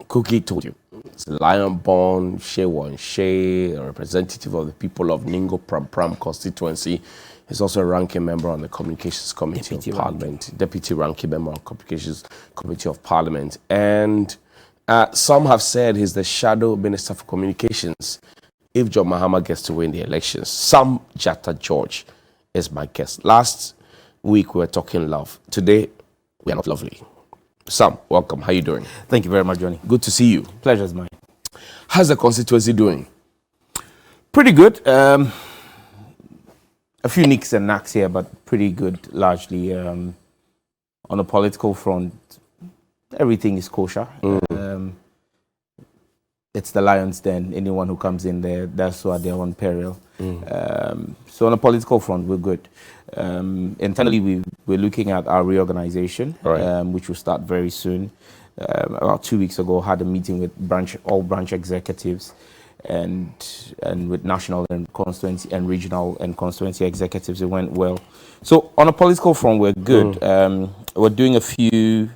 Cookie told you. It's Lion-born, Shewan Shea, a representative of the people of Ningo Pram Pram constituency. He's also a ranking member on the Communications Committee of Parliament, Deputy Ranking Member on Communications Committee of Parliament. And some have said he's the shadow Minister for Communications if John Mahama gets to win the elections. Sam Jatta George is my guest. Last week we were talking love. Today we are not lovely. Sam, welcome. How are you doing? Thank you very much, Johnny. Good to see you. Pleasure's mine. How's the constituency doing? Pretty good. A few nicks and knacks here, but pretty good largely. On the political front, everything is kosher. It's the lion's den. Anyone who comes in there, that's at their own peril. So on the political front, we're good. Internally, we're looking at our reorganization, which will start very soon. About 2 weeks ago, had a meeting with all branch executives and with national and constituency and regional and constituency executives. It went well. So on a political front, we're good. We're doing a few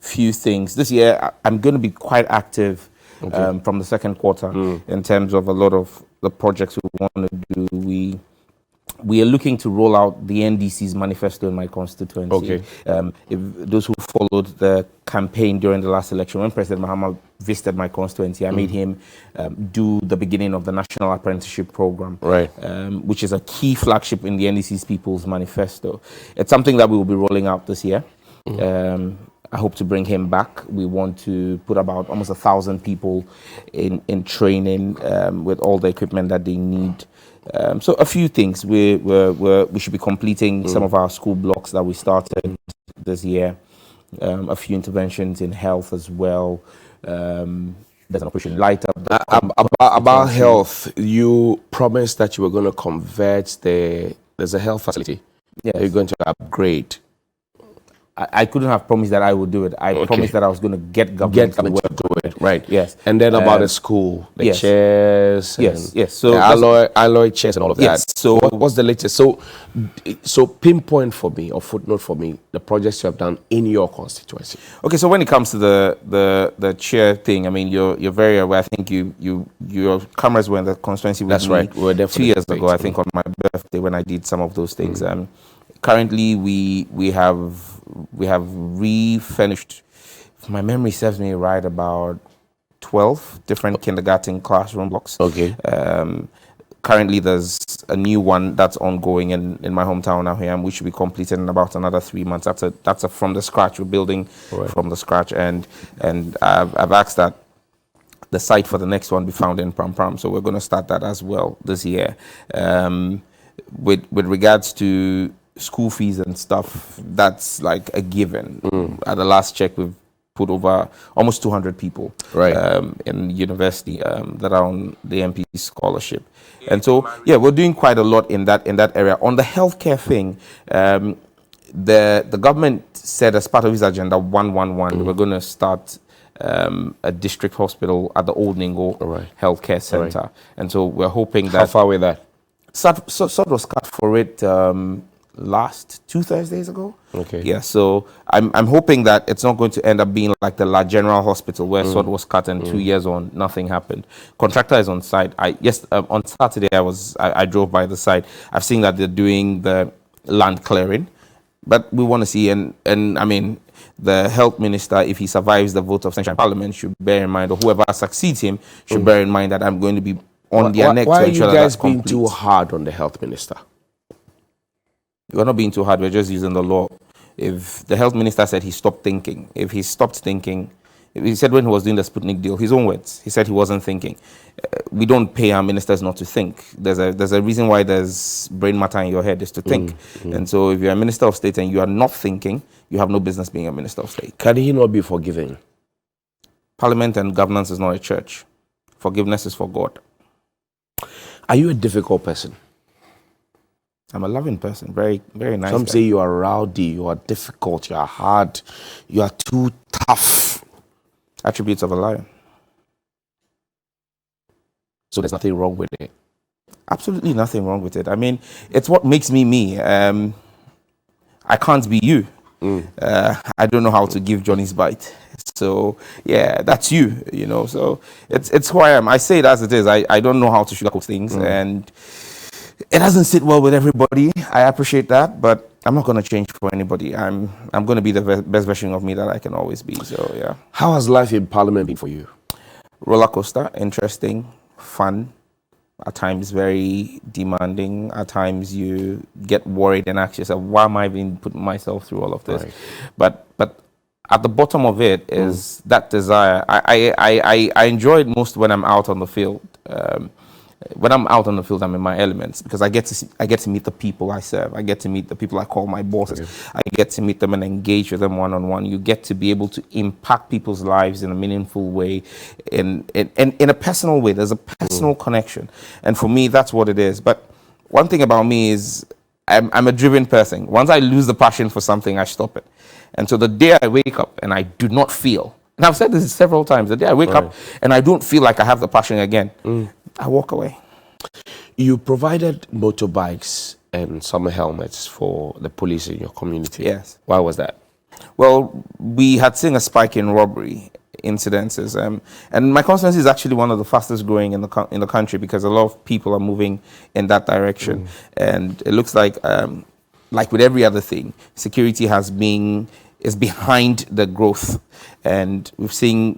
things this year. I'm going to be quite active. From the second quarter, in terms of a lot of the projects we want to do. We are looking to roll out the NDC's manifesto in my constituency. If those who followed the campaign during the last election, when President Mahama visited my constituency, I made him do the beginning of the National Apprenticeship Program, which is a key flagship in the NDC's People's Manifesto. It's something that we will be rolling out this year. I hope to bring him back. We want to put about almost 1,000 people in training with all the equipment that they need. So a few things. We should be completing some of our school blocks that we started this year. A few interventions in health as well. There's an operation light up. About health, you promised that you were going to convert there's a health facility. Yes. You're going to upgrade. I couldn't have promised that I would do it. I promised that I was going to get government to do it. Right. Yes. And then about the school, the chairs. Yes. So the alloy chairs and all of that. So what's the latest? So pinpoint for me or footnote for me the projects you have done in your constituency. Okay. So when it comes to the chair thing, I mean, you're very aware. I think your cameras were in the constituency with me. Right. We were definitely 2 years ago. I think on my birthday when I did some of those things. Currently, we have refinished, if my memory serves me right, about 12 different kindergarten classroom blocks. Currently, there's a new one that's ongoing in my hometown now here, and we should be completed in about another 3 months. That's a from the scratch. We're building from the scratch, and I've asked that the site for the next one be found in Pram Pram, so we're going to start that as well this year. With regards to school fees and stuff, that's like a given. At the last check, we've put over almost 200 people in university that are on the MP scholarship. And so, we're doing quite a lot in that area. On the healthcare thing, the government said as part of his agenda 111, we're going to start a district hospital at the Old Ningo Healthcare Center. And so we're hoping that... How far away that? Sod was cut for it last 2 Thursdays ago. Yeah, so I'm hoping that it's not going to end up being like the La General Hospital where sod was cut and 2 years on nothing happened. Contractor is on site. On Saturday I drove by the site. I've seen that they're doing the land clearing, but we want to see and I mean the health minister, if he survives the vote of censure in Parliament, should bear in mind, or whoever succeeds him should bear in mind that I'm going to be on their neck to ensure that that's complete. Why are you guys being too hard on the health minister? We're not being too hard. We're just using the law. If the health minister said he stopped thinking, if he stopped thinking, he said when he was doing the Sputnik deal, his own words, he said he wasn't thinking. We don't pay our ministers not to think. There's a reason why there's brain matter in your head is to think. And so if you're a minister of state and you are not thinking, you have no business being a minister of state. Can he not be forgiving? Parliament and governance is not a church. Forgiveness is for God. Are you a difficult person? I'm a loving person, very, very nice. Some say you are rowdy, you are difficult, you are hard, you are too tough. Attributes of a lion. So there's nothing wrong with it? Absolutely nothing wrong with it. I mean, it's what makes me me. I can't be you. I don't know how to give Johnny's bite. So yeah, that's you, you know. So it's who I am. I say it as it is. I don't know how to sugarcoat things, and it doesn't sit well with everybody. I appreciate that, but I'm not going to change for anybody. I'm going to be the best version of me that I can always be. So yeah. How has life in Parliament been for you? Roller coaster, interesting, fun. At times very demanding. At times you get worried and ask yourself, why am I even putting myself through all of this? Right. But at the bottom of it is that desire. I enjoy it most when I'm out on the field. When I'm out on the field, I'm in my elements because I get to meet the people I serve. I get to meet the people I call my bosses. Okay. I get to meet them and engage with them one-on-one. You get to be able to impact people's lives in a meaningful way, in a personal way. There's a personal connection, and for me, that's what it is. But one thing about me is I'm a driven person. Once I lose the passion for something, I stop it. And so the day I wake up and I do not feel, and I've said this several times, the day I wake up and I don't feel like I have the passion again, I walk away. You provided motorbikes and summer helmets for the police in your community. Yes. Why was that? Well, we had seen a spike in robbery incidences, and my constituency is actually one of the fastest growing in the country because a lot of people are moving in that direction, and it looks like with every other thing, security is behind the growth, and we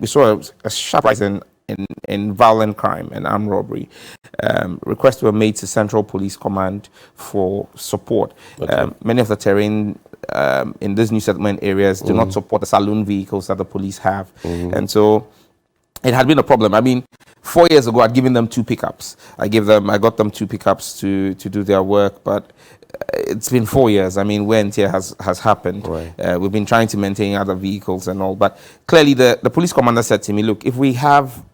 saw a sharp rise in violent crime and armed robbery. Requests were made to Central Police Command for support. Okay. Many of the terrain in these new settlement areas do not support the saloon vehicles that the police have. And so it had been a problem. I mean, 4 years ago, I'd given them 2 pickups. I got them 2 pickups to do their work, but it's been 4 years. I mean, wear and tear has happened. Right. We've been trying to maintain other vehicles and all, but clearly the police commander said to me, look, if we have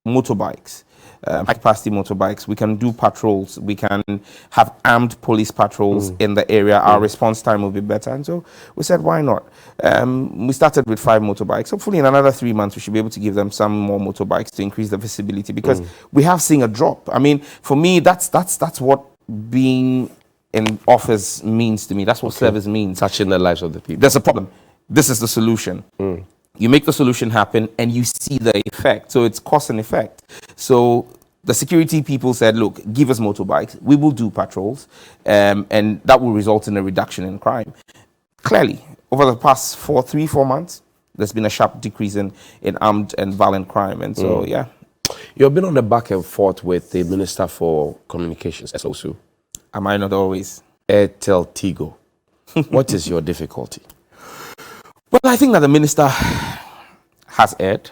motorbikes, high-capacity motorbikes, we can do patrols, we can have armed police patrols in the area, our response time will be better. And so we said, why not? We started with 5 motorbikes. Hopefully in another 3 months, we should be able to give them some more motorbikes to increase the visibility, because we have seen a drop. I mean, for me, that's what being in office means to me. That's what service means. Touching the lives of the people. There's a problem. This is the solution. You make the solution happen and you see the effect. So it's cause and effect. So the security people said, look, give us motorbikes. We will do patrols. And that will result in a reduction in crime. Clearly, over the past 3-4 months, there's been a sharp decrease in armed and violent crime. And so, yeah. You've been on the back and forth with the Minister for Communications, SOSU. Am I not always? AirtelTigo. What is your difficulty? Well, I think that the minister has erred.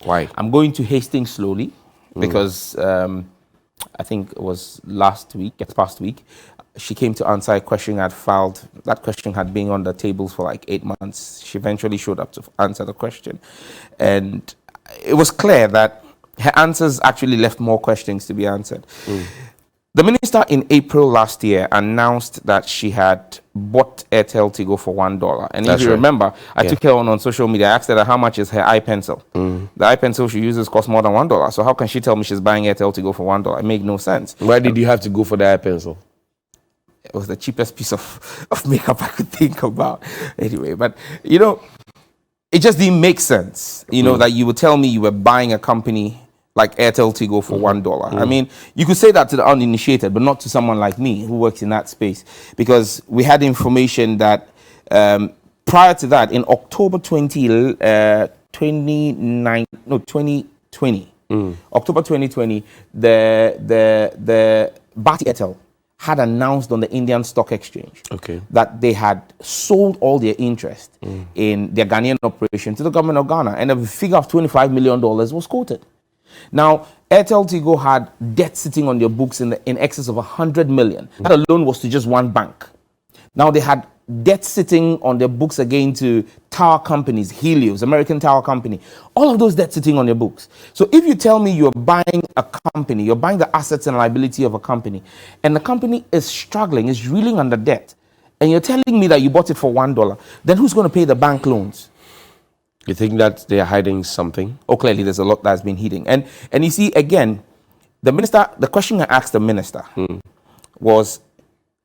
Why? I'm going to Hastings slowly because I think it was past week, she came to answer a question I'd filed. That question had been on the tables for like 8 months. She eventually showed up to answer the question. And it was clear that her answers actually left more questions to be answered. The minister in April last year announced that she had bought AirtelTigo for $1. And if you remember, I took her on social media. I asked her how much is her iPencil. The iPencil she uses costs more than $1. So how can she tell me she's buying AirtelTigo for $1? It made no sense. Why did you have to go for the iPencil? It was the cheapest piece of makeup I could think about. Anyway, but, you know, it just didn't make sense, you know, that you would tell me you were buying a company like AirtelTigo for $1. I mean, you could say that to the uninitiated, but not to someone like me who works in that space, because we had information that prior to that, in October 2020, October 2020, the Bharti Airtel had announced on the Indian Stock Exchange that they had sold all their interest in their Ghanaian operation to the government of Ghana, and a figure of $25 million was quoted. Now, AirtelTigo had debt sitting on their books in excess of 100 million. That alone was to just one bank. Now they had debt sitting on their books again to tower companies, Helios, American tower company. All of those debts sitting on their books. So if you tell me you're buying a company, you're buying the assets and liability of a company, and the company is struggling, is reeling under debt, and you're telling me that you bought it for $1, then who's going to pay the bank loans? You think that they are hiding something? Oh, clearly there's a lot that's been hidden. And you see, again, the question I asked the minister was,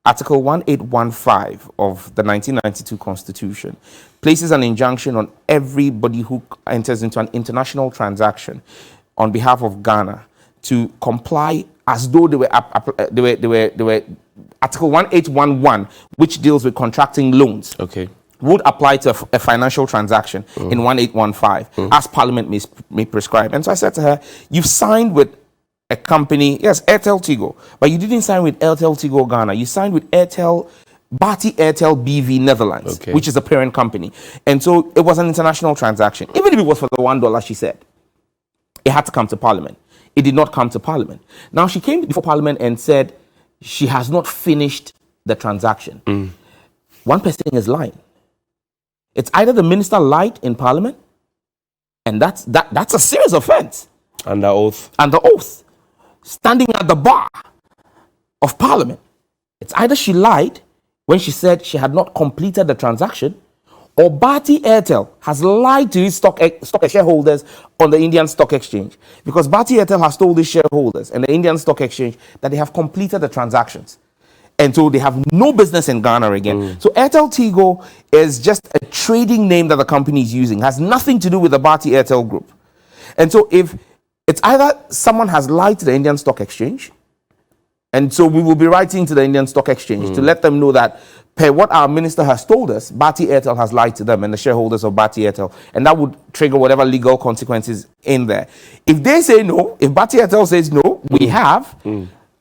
Article 1815 of the 1992 Constitution places an injunction on everybody who enters into an international transaction on behalf of Ghana to comply as though they were Article 1811, which deals with contracting loans. Okay. Would apply to a financial transaction in 1815 as Parliament may prescribe. And so I said to her, you've signed with a company, yes, AirtelTigo, but you didn't sign with AirtelTigo Ghana. You signed with Bati Airtel BV Netherlands, which is a parent company. And so it was an international transaction. Even if it was for the $1, she said, it had to come to Parliament. It did not come to Parliament. Now, she came before Parliament and said she has not finished the transaction. One person is lying. It's either the minister lied in Parliament, and that's a serious offense. Under oath. Under oath. Standing at the bar of Parliament. It's either she lied when she said she had not completed the transaction, or Bati Airtel has lied to its stock shareholders on the Indian Stock Exchange. Because Bati Airtel has told its shareholders and the Indian Stock Exchange that they have completed the transactions. And so they have no business in Ghana again. So AirtelTigo is just a trading name that the company is using. Has nothing to do with the Bati Airtel group. And so if it's either someone has lied to the Indian Stock Exchange, and so we will be writing to the Indian Stock Exchange to let them know that per what our minister has told us, Bati Airtel has lied to them and the shareholders of Bati Airtel. And that would trigger whatever legal consequences in there. If they say no, if Bati Airtel says no, we have...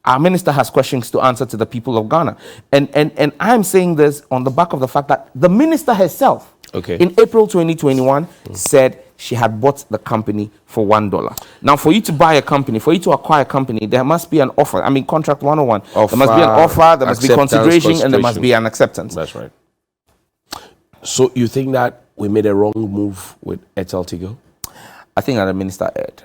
Our minister has questions to answer to the people of Ghana. And I'm saying this on the back of the fact that the minister herself, in April 2021, said she had bought the company for $1. Now, for you to buy a company, for you to acquire a company, there must be an offer. I mean, contract 101. There must be an offer, there must be consideration, and there must be an acceptance. That's right. So you think that we made a wrong move with AirtelTigo? I think that the minister erred.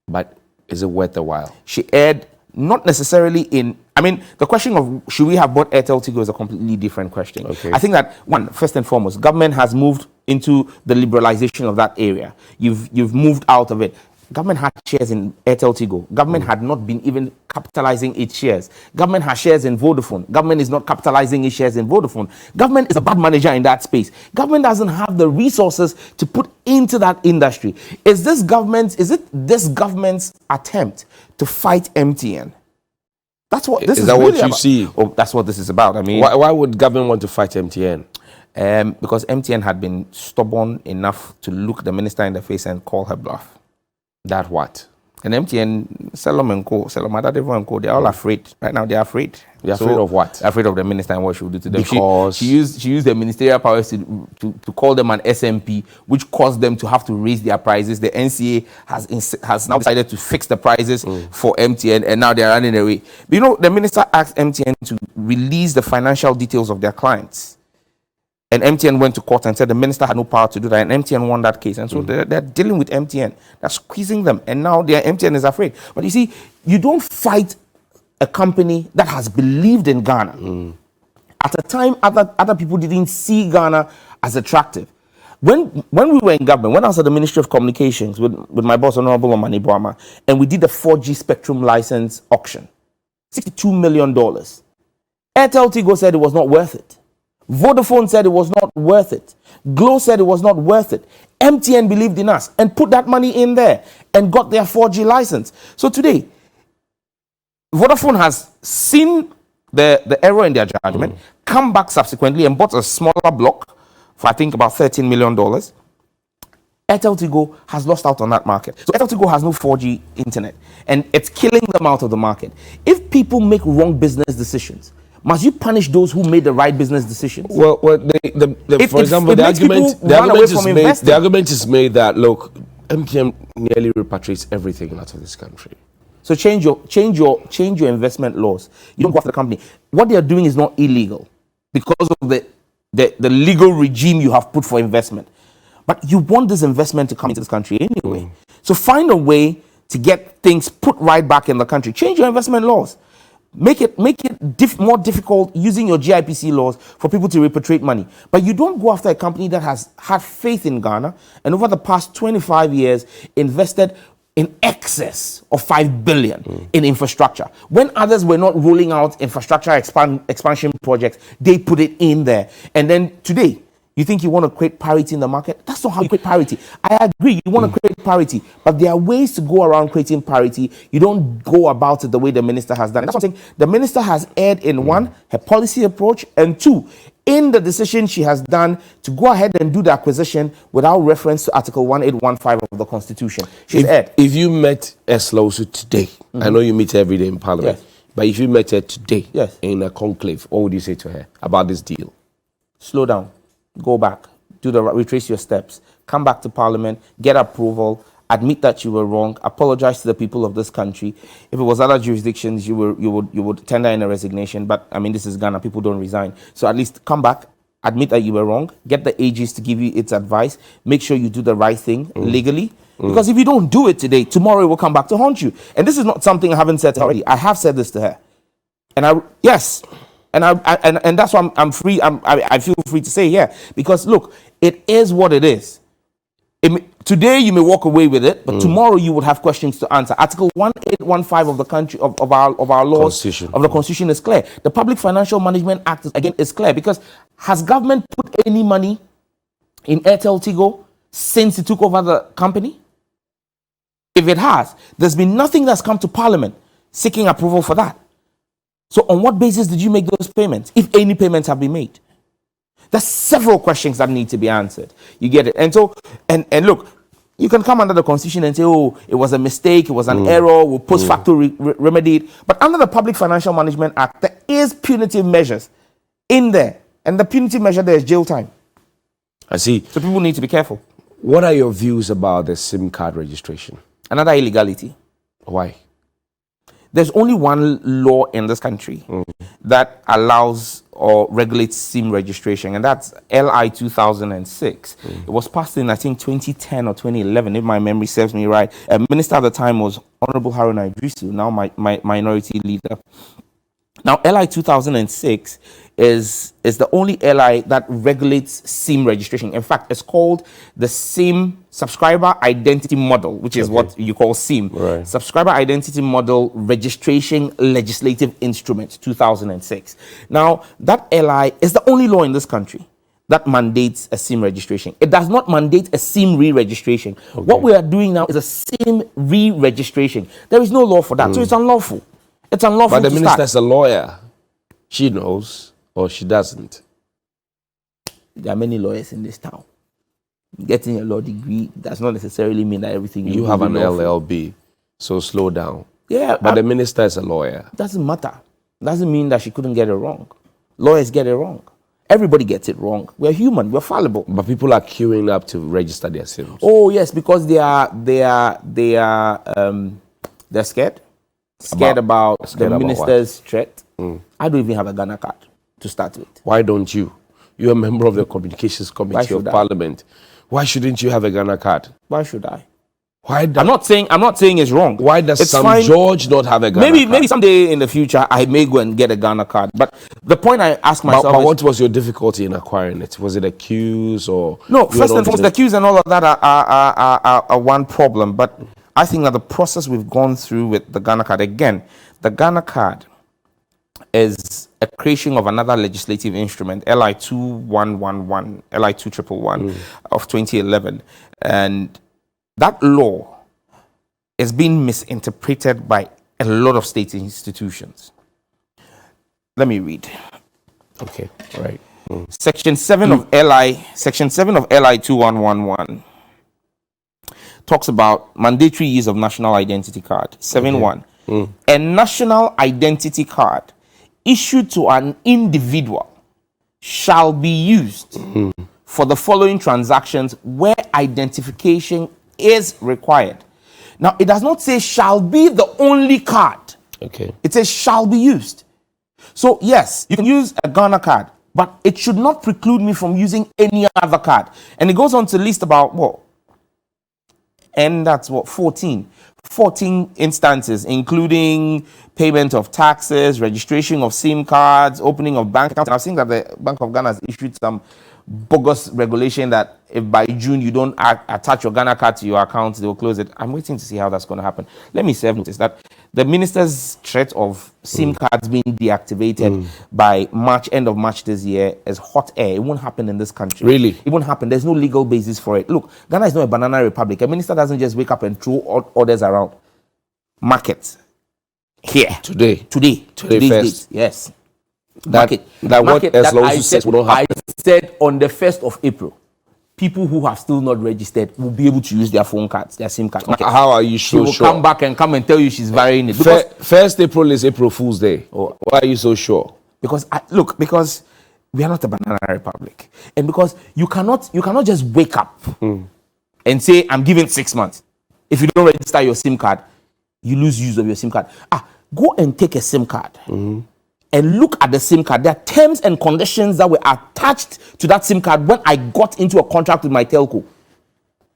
But is it worth a while? She erred not necessarily in... I mean, the question of should we have bought AirtelTigo is a completely different question. I think that, first and foremost, government has moved into the liberalization of that area. You've moved out of it. Government had shares in AirtelTigo. Government had not been even capitalizing its shares. Government has shares in Vodafone. Government is not capitalizing its shares in Vodafone. Government is a bad manager in that space. Government doesn't have the resources to put into that industry. Is it this government's attempt to fight MTN? That's what this is. Is that really what you about. see? Oh, that's what this is about. I mean, why would government want to fight MTN? Because MTN had been stubborn enough to look the minister in the face and call her bluff. That what? And MTN, Salom and Co, and Co, they're all afraid. Right now, they're afraid. They're afraid of what? They're afraid of the minister and what she will do to them. Because she used the ministerial powers to call them an SMP, which caused them to have to raise their prices. The NCA has now decided to fix the prices for MTN, and now they're running away. But you know, the minister asked MTN to release the financial details of their clients. And MTN went to court and said the minister had no power to do that, and MTN won that case. And so they're dealing with MTN. They're squeezing them, and now MTN is afraid. But you see, you don't fight a company that has believed in Ghana. At a time, other people didn't see Ghana as attractive. When we were in government, when I was at the Ministry of Communications with my boss, Honorable Omani Boama, and we did the 4G spectrum license auction, $62 million. AirtelTigo said it was not worth it. Vodafone said it was not worth it. Glo said it was not worth it. MTN believed in us and put that money in there and got their 4G license. So today, Vodafone has seen the error in their judgment, come back subsequently and bought a smaller block for I think about $13 million. AirtelTigo has lost out on that market. So AirtelTigo has no 4G internet and it's killing them out of the market. If people make wrong business decisions, must you punish those who made the right business decisions? Well, for example, the argument is made that, look, MTN nearly repatriates everything out of this country. So change your investment laws. You don't go after the company. What they are doing is not illegal because of the legal regime you have put for investment. But you want this investment to come into this country anyway. So find a way to get things put right back in the country. Change your investment laws. Make it more difficult using your GIPC laws for people to repatriate money. But you don't go after a company that has had faith in Ghana and over the past 25 years invested in excess of 5 billion in infrastructure. When others were not rolling out infrastructure expansion projects, they put it in there. And then today, you think you want to create parity in the market? That's not how you create parity. I agree, you want to create parity, but there are ways to go around creating parity. You don't go about it the way the minister has done. That's what I'm saying. The minister has erred in one, her policy approach, and two, in the decision she has done to go ahead and do the acquisition without reference to Article 1815 of the Constitution. She's erred. If you met Eslosu today, I know you meet her every day in Parliament, Yes. but if you met her today Yes. in a conclave, what would you say to her about this deal? Slow down, go back, retrace your steps, come back to Parliament, get approval, admit that you were wrong, apologize to the people of this country. If it was other jurisdictions, you would tender in a resignation. But I mean, this is Ghana; people don't resign. So at least come back, admit that you were wrong, get the AGs to give you its advice, make sure you do the right thing legally. Because if you don't do it today, tomorrow it will come back to haunt you. And this is not something I haven't said already. I have said this to her, and and that's why I'm free. I feel free to say, yeah, because look, it is what it is. Today you may walk away with it, but tomorrow you would have questions to answer. Article 1815 of the country of our laws of the Constitution is clear. The Public Financial Management Act again is clear, because has government put any money in AirtelTigo since it took over the company? If it has, there's been nothing that's come to Parliament seeking approval for that. So on what basis did you make those payments, if any payments have been made? There's several questions that need to be answered. You get it? And so, and look, you can come under the Constitution and say, oh, it was a mistake, it was an error, we'll post facto remedy it. But under the Public Financial Management Act, there is punitive measures in there. And the punitive measure there is jail time. I see. So people need to be careful. What are your views about the SIM card registration? Another illegality. Why? There's only one law in this country that allows or regulates SIM registration, and that's LI 2006. It was passed in, I think, 2010 or 2011, if my memory serves me right. Minister at the time was Honorable Harun Idrisu, now my minority leader. Now, LI 2006 is the only LI that regulates SIM registration. In fact, it's called the SIM Subscriber Identity Model, which is what you call SIM. Right. Subscriber Identity Model Registration Legislative Instrument, 2006. Now, that LI is the only law in this country that mandates a SIM registration. It does not mandate a SIM re-registration. What we are doing now is a SIM re-registration. There is no law for that, so it's unlawful. It's unlawful. But the minister is a lawyer. She knows, or she doesn't. There are many lawyers in this town. Getting a law degree does not necessarily mean that everything you have an LLB, so slow down. Yeah, but the minister is a lawyer. Doesn't matter. Doesn't mean that she couldn't get it wrong. Lawyers get it wrong. Everybody gets it wrong. We're human. We're fallible. But people are queuing up to register their SIMs. Oh yes, because they're scared. Scared about the minister's threat. I don't even have a Ghana card to start with. Why don't you? You're a member of the Communications Committee of Parliament. Why shouldn't you have a Ghana card? Why should I? Why? I'm not saying it's wrong. Why does George not have a Ghana card? Maybe someday in the future I may go and get a Ghana card. But the point I ask myself but what was your difficulty in acquiring it? Was it the queues or no? First and foremost, the queues and all of that are one problem. But I think that the process we've gone through with the Ghana card, again, the Ghana card is a creation of another legislative instrument, LI 2111, LI 2111 of 2011. And that law is being misinterpreted by a lot of state institutions. Let me read. Okay, all right. Section 7 of LI 2111 talks about mandatory use of national identity card. 7.1. A national identity card issued to an individual shall be used for the following transactions where identification is required. Now, it does not say shall be the only card. Okay. It says shall be used. So, yes, you can use a Ghana card, but it should not preclude me from using any other card. And it goes on to list about what? And that's what? 14 instances, including payment of taxes, registration of SIM cards, opening of bank accounts. And I've seen that the Bank of Ghana has issued some bogus regulation that if by June you don't attach your Ghana card to your account, they will close it. I'm waiting to see how that's going to happen. Let me serve notice that the minister's threat of SIM cards being deactivated by March, end of March this year, is hot air. It won't happen in this country. Really? It won't happen. There's no legal basis for it. Look, Ghana is not a banana republic. A minister doesn't just wake up and throw orders around. Market. Here. Today Today's first. date. Yes. That what as long as you said will not happen. I said on the 1st of April, people who have still not registered will be able to use their phone cards, their SIM cards. How are you She will sure? come back and come and tell you she's varying it. First April is April Fool's Day. Oh. Why are you so sure? Because because we are not a banana republic, and because you cannot just wake up and say I'm giving 6 months. If you don't register your SIM card, you lose use of your SIM card. Go and take a SIM card. And look at the SIM card. There are terms and conditions that were attached to that SIM card when I got into a contract with my telco,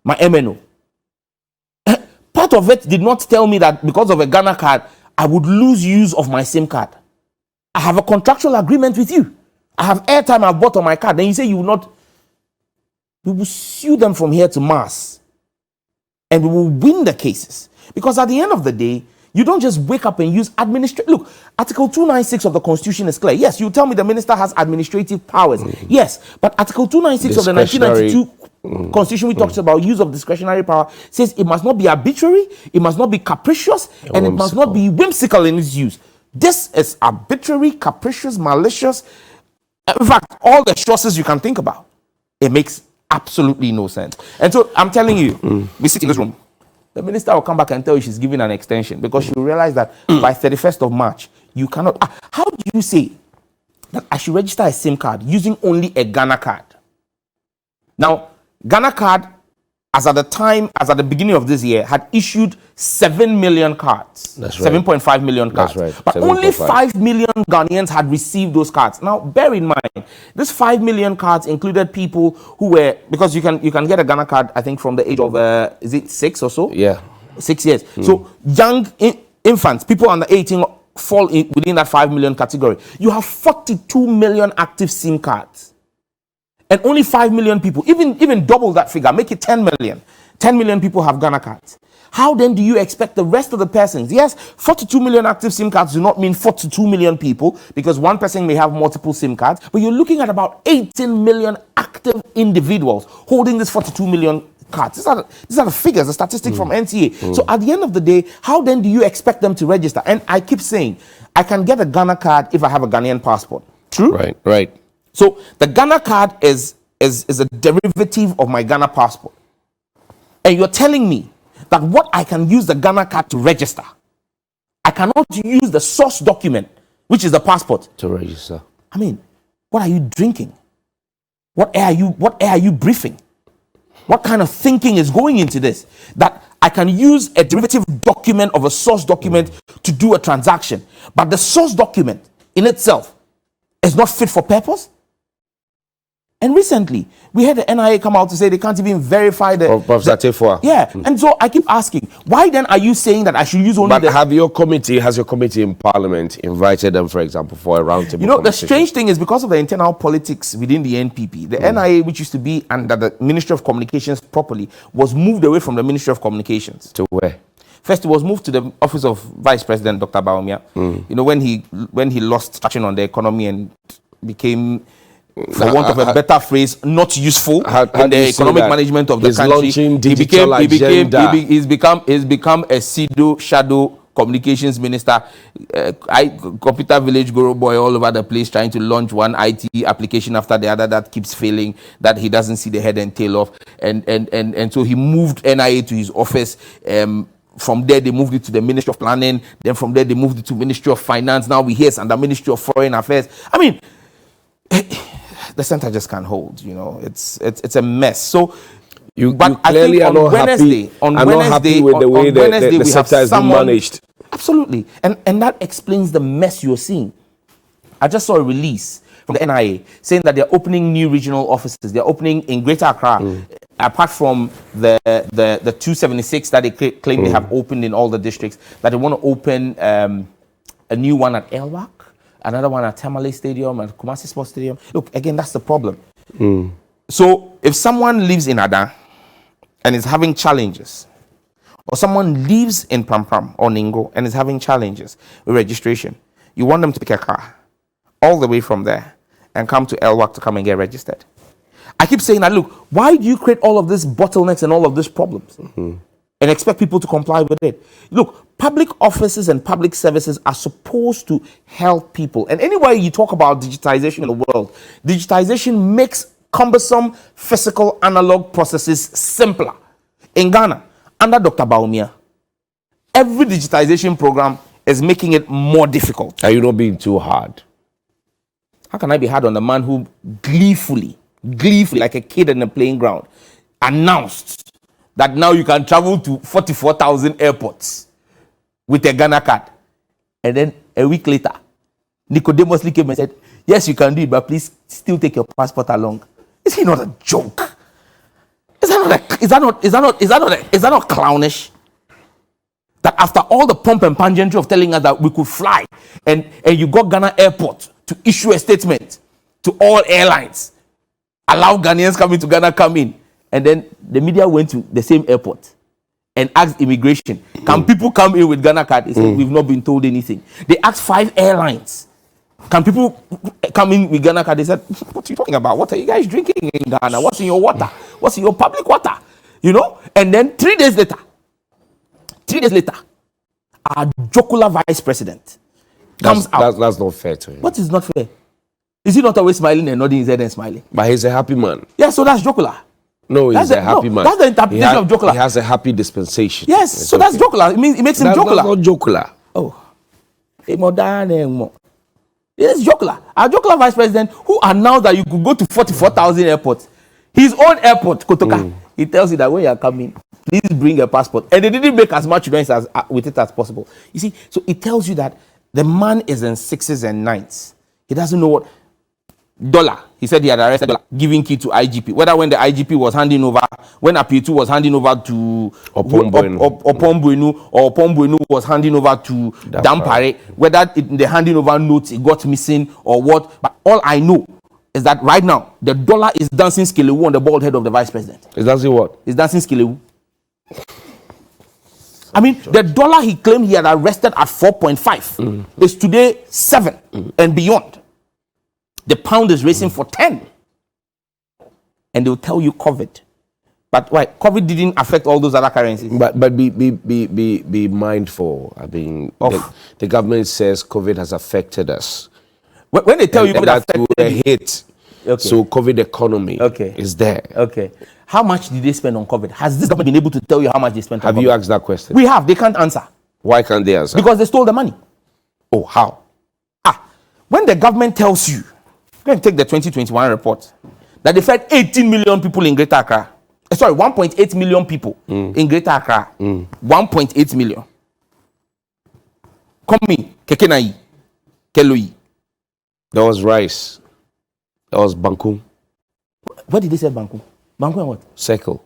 my MNO. Part of it did not tell me that because of a Ghana card, I would lose use of my SIM card. I have a contractual agreement with you. I have airtime I've bought on my card. Then you say you will not. We will sue them from here to Mars. And we will win the cases. Because at the end of the day, you don't just wake up and use administrative. Look, Article 296 of the Constitution is clear. Yes, you tell me the minister has administrative powers. Yes, but Article 296 of the 1992 Constitution, we talked about use of discretionary power, says it must not be arbitrary, it must not be capricious, and it must not be whimsical in its use. This is arbitrary, capricious, malicious. In fact, all the choices you can think about. It makes absolutely no sense. And so I'm telling you, we sit in this room. The minister will come back and tell you she's giving an extension because she will realize that by 31st of March, you cannot. How do you say that I should register a SIM card using only a Ghana card? Now, Ghana card, as at the beginning of this year, had issued 7 million cards. That's right. 7.5 million cards. That's right. But only 5 million Ghanaians had received those cards. Now, bear in mind, this 5 million cards included people who were, because you can get a Ghana card, I think, from the age of, is it 6 or so? Yeah. 6 years. So, young infants, people under 18 fall within that 5 million category. You have 42 million active SIM cards. And only 5 million people, even double that figure, make it 10 million. 10 million people have Ghana cards. How then do you expect the rest of the persons? Yes, 42 million active SIM cards do not mean 42 million people because one person may have multiple SIM cards, but you're looking at about 18 million active individuals holding this 42 million cards. These are the figures, the statistics from NTA. So at the end of the day, how then do you expect them to register? And I keep saying, I can get a Ghana card if I have a Ghanaian passport. True? Right. So the Ghana card is a derivative of my Ghana passport. And you're telling me that what I can use the Ghana card to register, I cannot use the source document, which is the passport, to register. I mean, what are you drinking? What air are you breathing? What kind of thinking is going into this? That I can use a derivative document of a source document to do a transaction, but the source document in itself is not fit for purpose? And recently, we had the NIA come out to say they can't even verify the... Professor Tefua. Yeah, and so I keep asking, why then are you saying that I should use only But has your committee in Parliament invited them, for example, for a roundtable? You know, the strange thing is because of the internal politics within the NPP, the NIA, which used to be under the Ministry of Communications properly, was moved away from the Ministry of Communications. To where? First, it was moved to the office of Vice President Dr. Baumia. You know, when he lost traction on the economy and became, for want of a better phrase, not useful in the economic management of the country. He's become a pseudo shadow communications minister. Computer village guru boy all over the place trying to launch one IT application after the other that keeps failing, that he doesn't see the head and tail of, and so he moved NIA to his office. From there, they moved it to the Ministry of Planning. Then from there, they moved it to Ministry of Finance. Now we're here under Ministry of Foreign Affairs. I mean, the center just can't hold. You know, it's a mess. So, you clearly are not happy with the way the sector has been managed. Absolutely, and that explains the mess you're seeing. I just saw a release from the NIA saying that they're opening new regional offices. They're opening in Greater Accra, apart from the 276 that they claim they have opened in all the districts, that they want to open a new one at Elwak, another one at Tamale Stadium and Kumasi Sports Stadium. Look, again, that's the problem. So if someone lives in Ada and is having challenges, or someone lives in Pram or Ningo and is having challenges with registration, you want them to pick a car all the way from there and come to LWAC to come and get registered. I keep saying that, look, why do you create all of these bottlenecks and all of these problems and expect people to comply with it? Look, public offices and public services are supposed to help people. And anywhere you talk about digitization in the world, digitization makes cumbersome physical analog processes simpler. In Ghana, under Dr. Baumia, every digitization program is making it more difficult. Are you not being too hard? How can I be hard on the man who gleefully, like a kid in a playing ground, announced that now you can travel to 44,000 airports with a Ghana card? And then a week later, Nicodemus came and said, yes, you can do it, but please still take your passport along. Is he not a joke? Is that not clownish? That after all the pomp and pageantry of telling us that we could fly, and you got Ghana Airport to issue a statement to all airlines, allow Ghanaians coming to Ghana come in, and then the media went to the same airport and asked immigration, can people come in with Ghana card? They said, we've not been told anything. They asked 5 airlines, can people come in with Ghana card? They said, what are you talking about? What are you guys drinking in Ghana? What's in your water? What's in your public water? You know? And then 3 days later, our jocular vice president comes out. That's not fair to him. What is not fair? Is he not always smiling and nodding his head and smiling? But he's a happy man. Yeah, so that's jocular. No, he's a happy man. That's the interpretation of jocular. He has a happy dispensation. Yes, it's so that's jocular. It makes him jocular. That's not jocular. Oh. Yes, jocular. Our jocular vice president, who announced that you could go to 44,000 airports, his own airport, Kotoka, he tells you that when you are coming, please bring a passport. And they didn't make as much noise with it as possible. You see, so it tells you that the man is in 6s and 9s. He doesn't know what dollar. He said he had arrested dollar, giving key to IGP. Whether when the IGP was handing over, when Apietu was handing over to Opombuenu, or Opombuenu was handing over to Dampare, whether the handing over notes it got missing or what. But all I know is that right now the dollar is dancing skelewu on the bald head of the vice president. Is dancing what? It's dancing skelewu. I mean, the dollar he claimed he had arrested at 4.5 is today 7 and beyond. The pound is racing for 10. And they'll tell you COVID. But why? COVID didn't affect all those other currencies. But be mindful. I mean, the government says COVID has affected us. When they tell you COVID affected a hit. Okay. So COVID economy is there. Okay. How much did they spend on COVID? Has this government been able to tell you how much they spent on COVID? Have you asked that question? We have. They can't answer. Why can't they answer? Because they stole the money. Oh, how? When the government tells you, go and take the 2021 report, that they fed 18 million people in Greater Accra. Sorry, 1.8 million people in Greater Accra. 1.8 million. Come Kekenai, Keloi. There was rice. There was banku. What did they say banku? Banku and what? Circle.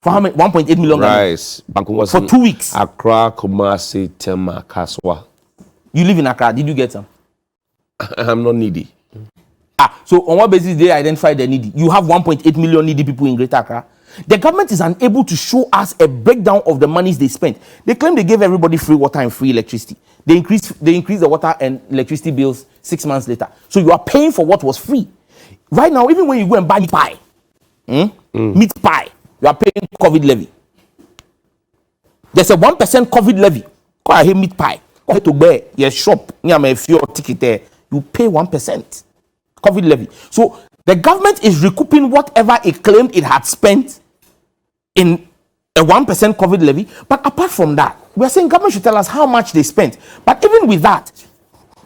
For how many? 1.8 million. Rice. Banku was for 2 weeks. Accra, Kumasi, Tema, Kaswa. You live in Accra. Did you get some? I'm not needy. So on what basis they identify the needy? You have 1.8 million needy people in Greater Accra. The government is unable to show us a breakdown of the monies they spent. They claim they gave everybody free water and free electricity. They increased the water and electricity bills 6 months later. So you are paying for what was free. Right now, even when you go and buy meat pie, meat pie, you are paying COVID levy. There's a 1% COVID levy. Go ahead, meat pie. Go ahead to buy your shop near my fuel ticket there. You pay 1% COVID levy. So the government is recouping whatever it claimed it had spent in a 1% COVID levy. But apart from that, we are saying government should tell us how much they spent. But even with that,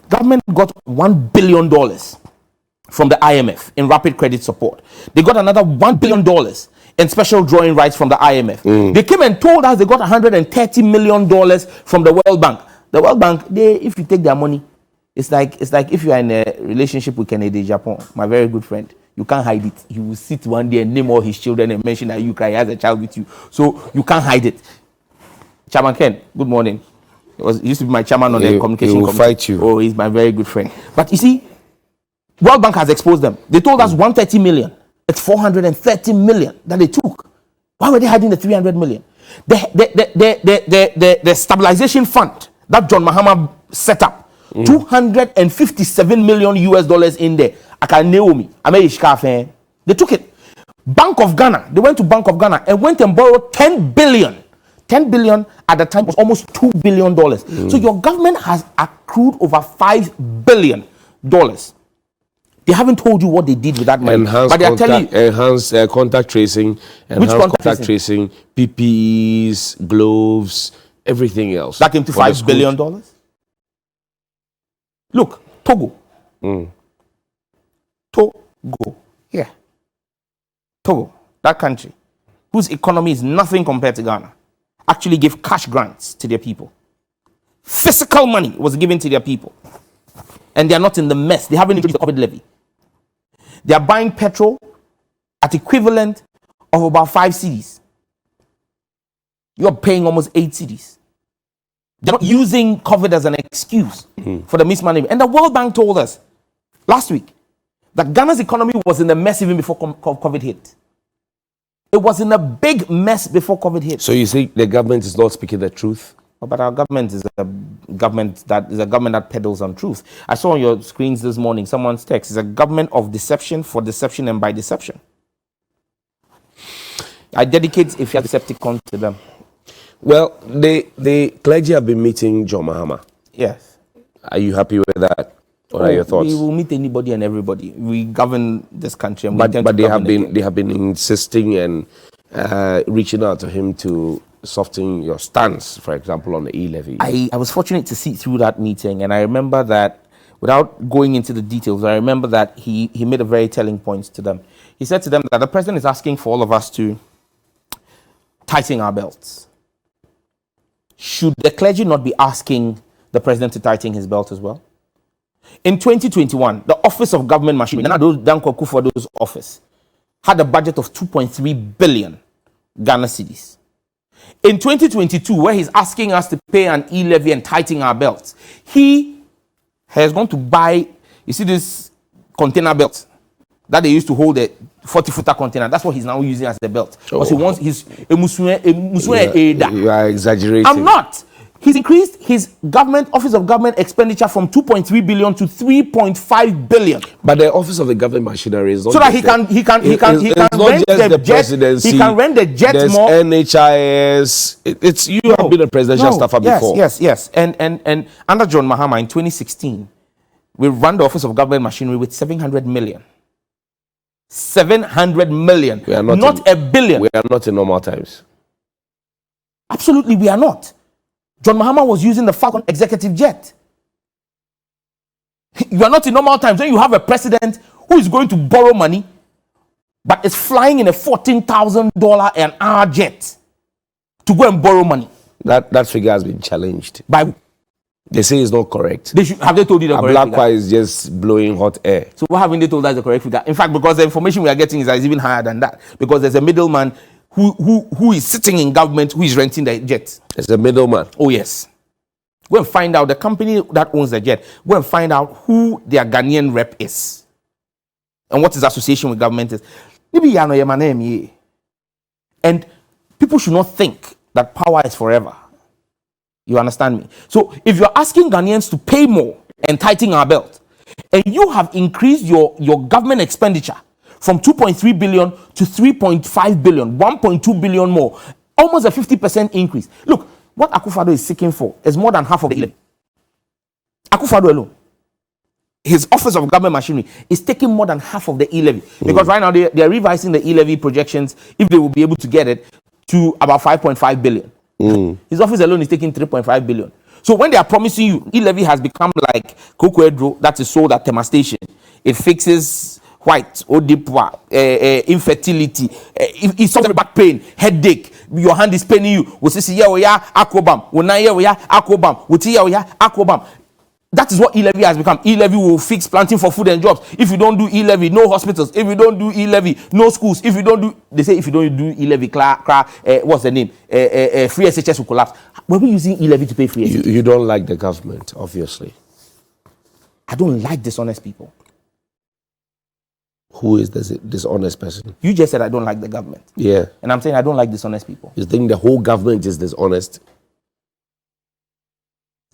government got $1 billion from the IMF in rapid credit support. They got another $1 billion in special drawing rights from the IMF. They came and told us they got $130 million from the World Bank. The World Bank, if you take their money, it's like if you are in a relationship with Kennedy Japan, my very good friend, you can't hide it. He will sit one day and name all his children and mention that you cry, he has a child with you. So you can't hide it. Chairman Ken, good morning. He used to be my chairman on the communication committee. Fight you. Oh, he's my very good friend. But you see, World Bank has exposed them. They told us 130 million It's 430 million that they took. Why were they hiding the 300 million? The stabilization fund that John Mahama set up, 257 million US dollars in there. They took it. Bank of Ghana, they went to Bank of Ghana and went and borrowed 10 billion. 10 billion at the time was almost $2 billion. So your government has accrued over $5 billion. They haven't told you what they did with that money. Enhanced, but they are telling you, enhanced contact tracing, enhanced contact tracing, PPEs, gloves, everything else. That came to $5 billion. Look, Togo. Togo. Yeah. Togo, that country, whose economy is nothing compared to Ghana, actually gave cash grants to their people. Physical money was given to their people. And they are not in the mess. They haven't introduced the COVID levy. They are buying petrol at equivalent of about 5 cedis. You're paying almost 8 cedis. They're not using COVID as an excuse for the mismanagement. And the World Bank told us last week that Ghana's economy was in a mess even before COVID hit. It was in a big mess before COVID hit. So you think the government is not speaking the truth? Oh, but our government is a government that peddles on truth. I saw on your screens this morning someone's text. It's a government of deception, for deception, and by deception. I dedicate Ifya Decepticon to them. Well, the clergy have been meeting John Mahama. Yes. Are you happy with that? What are your thoughts? We will meet anybody and everybody. We govern this country, and but they have been insisting and reaching out to him to soften your stance, for example, on the E-levy. I was fortunate to see through that meeting, and I remember that, without going into the details, I remember that he made a very telling point to them. He said to them that the president is asking for all of us to tighten our belts. Should the clergy not be asking the president to tighten his belt as well? In 2021, the Office of Government Machinery, Danko Kufuor's office, had a budget of 2.3 billion Ghana cedis. In 2022, where he's asking us to pay an E-levy and tighten our belts, he has gone to buy, you see this container belt that they used to hold a 40-footer container. That's what he's now using as the belt. Because he wants his... You are exaggerating. I'm not. He's increased his Office of Government expenditure from 2.3 billion to 3.5 billion. But the Office of the Government Machinery is not so that he can rent the jet. He can rent the jet there's more. NHIS. You have been a presidential staffer before. Yes. And under John Mahama in 2016, we ran the Office of Government Machinery with 700 million. 700 million. We are not a billion. We are not in normal times. Absolutely, we are not. John Mahama was using the Falcon executive jet. You are not in normal times. When you have a president who is going to borrow money, but is flying in a $14,000 an hour jet to go and borrow money. That figure has been challenged. They say it's not correct. Have they told you the correct figure? Blackwa is just blowing hot air. So what haven't they told us the correct figure? In fact, because the information we are getting is even higher than that. Because there's a middleman who is sitting in government who is renting the jet. There's a middleman. Oh, yes. Go and find out the company that owns the jet. Go and find out who their Ghanaian rep is. And what his association with government is. And people should not think that power is forever. You understand me? So if you're asking Ghanaians to pay more and tighten our belt, and you have increased your government expenditure from 2.3 billion to 3.5 billion, 1.2 billion more, almost a 50% increase. Look, what Akufo-Addo is seeking for is more than half of the E-levy. Akufo-Addo alone, his Office of Government Machinery is taking more than half of the E-levy. Because right now they are revising the E-levy projections, if they will be able to get it, to about 5.5 billion. His office alone is taking 3.5 billion. So when they are promising you, E-levy has become like Cocoedro that is sold at Tema Station. It fixes white, odipwa, infertility, it solves back pain, headache, your hand is paining you. That is what E-levy has become. E-levy will fix planting for food and jobs. If you don't do E-levy, no hospitals. If you don't do E-levy, no schools. If you don't do, they say if you don't do E-levy, what's the name? Free SHS will collapse. Were we using E-levy to pay free SHS? You don't like the government, obviously. I don't like dishonest people. Who is this dishonest person? You just said I don't like the government. Yeah. And I'm saying I don't like dishonest people. You think the whole government is dishonest?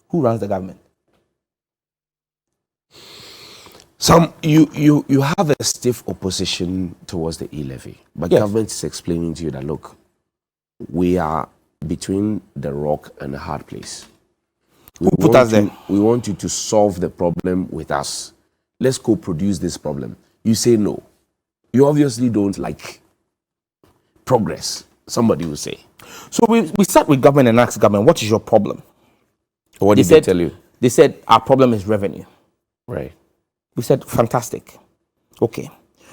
Who runs the government? You have a stiff opposition towards the E-levy, but yes. government is explaining to you that, look, we are between the rock and a hard place. Who put us there? We want you to solve the problem with us. Let's co-produce this problem. You say no. You obviously don't like progress, somebody will say. So we start with government and ask government, what is your problem? What did they tell you? They said, our problem is revenue. Right. We said, fantastic. Okay.